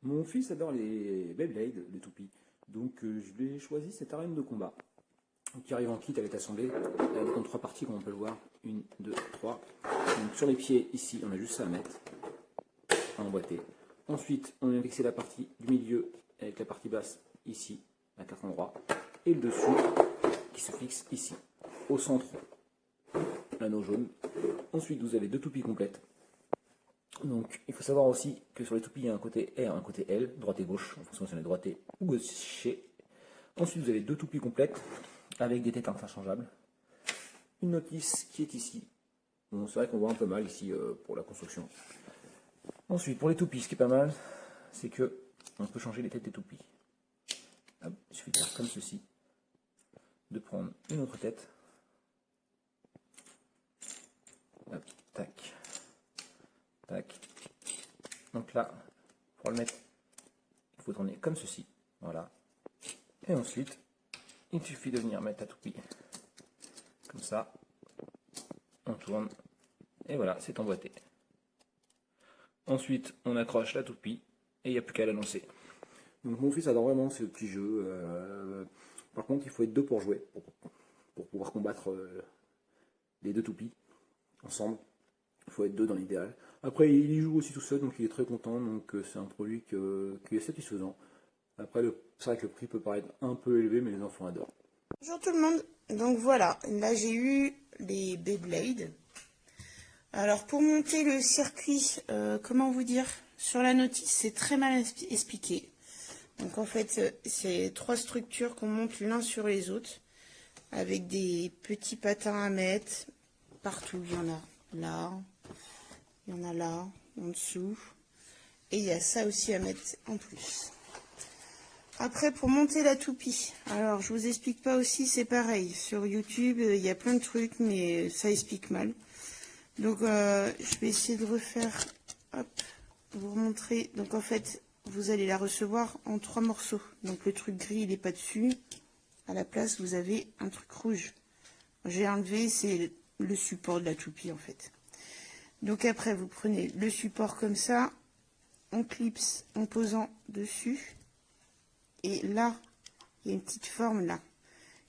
Mon fils adore les Beyblade, les toupies. Donc je lui ai choisi cette arène de combat qui arrive en kit, elle est assemblée. Elle est en 3 parties comme on peut le voir. 1, 2, 3. Donc sur les pieds ici, on a juste ça à mettre, à emboîter. Ensuite, on vient fixer la partie du milieu avec la partie basse ici, à 4 endroits. Et le dessus qui se fixe ici. Au centre, l'anneau jaune. Ensuite, vous avez 2 toupies complètes. Donc, il faut savoir aussi que sur les toupies, il y a un côté R, un côté L, droite et gauche, en fonction si on est droitier ou gaucher. Ensuite, vous avez 2 toupies complètes avec des têtes interchangeables. Une notice qui est ici. Bon, c'est vrai qu'on voit un peu mal ici pour la construction. Ensuite, pour les toupies, ce qui est pas mal, c'est que on peut changer les têtes des toupies. Hop, il suffit de faire comme ceci, de prendre une autre tête. Hop, tac. Tac. Donc là, pour le mettre, il faut tourner comme ceci. Voilà. Et ensuite, il suffit de venir mettre la toupie. Comme ça. On tourne. Et voilà, c'est emboîté. Ensuite, on accroche la toupie. Et il n'y a plus qu'à la lancer. Donc mon fils adore vraiment ce petit jeu. Par contre, il faut être deux pour jouer. Pour pouvoir combattre les deux toupies ensemble. Il faut être deux dans l'idéal. Après, il y joue aussi tout seul, donc il est très content. Donc c'est un produit qui est satisfaisant. Après, c'est vrai que le prix peut paraître un peu élevé, mais les enfants adorent. Bonjour tout le monde. Donc voilà, là j'ai eu les Beyblade. Alors pour monter le circuit, comment vous dire, sur la notice, c'est très mal expliqué. Donc en fait, c'est 3 structures qu'on monte l'un sur les autres, avec des petits patins à mettre partout. Il y en a là, il y en a là, en dessous, et il y a ça aussi à mettre en plus. Après, pour monter la toupie, alors je vous explique pas aussi, c'est pareil. Sur YouTube, il y a plein de trucs, mais ça explique mal. Donc, je vais essayer de refaire, hop, vous remontrer. Donc, en fait, vous allez la recevoir en 3 morceaux. Donc, le truc gris, il n'est pas dessus. À la place, vous avez un truc rouge. J'ai enlevé, c'est le support de la toupie, en fait. Donc, après, vous prenez le support comme ça, on clipse en posant dessus. Et là, il y a une petite forme là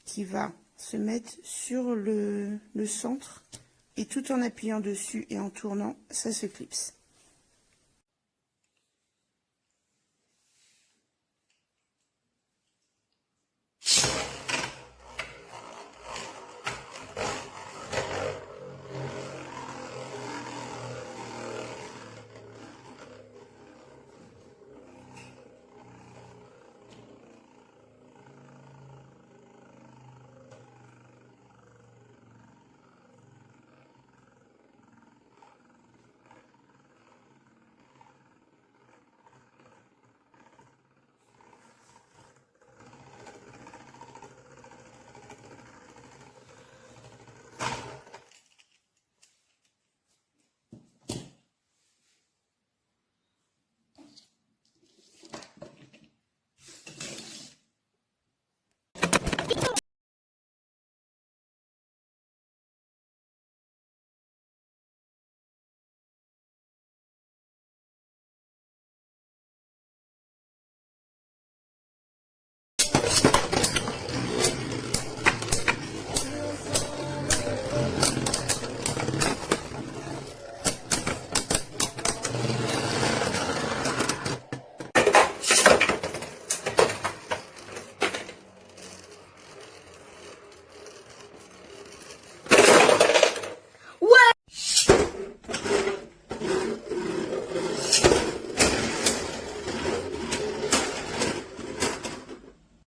qui va se mettre sur le centre. Et tout en appuyant dessus et en tournant, ça se clipse.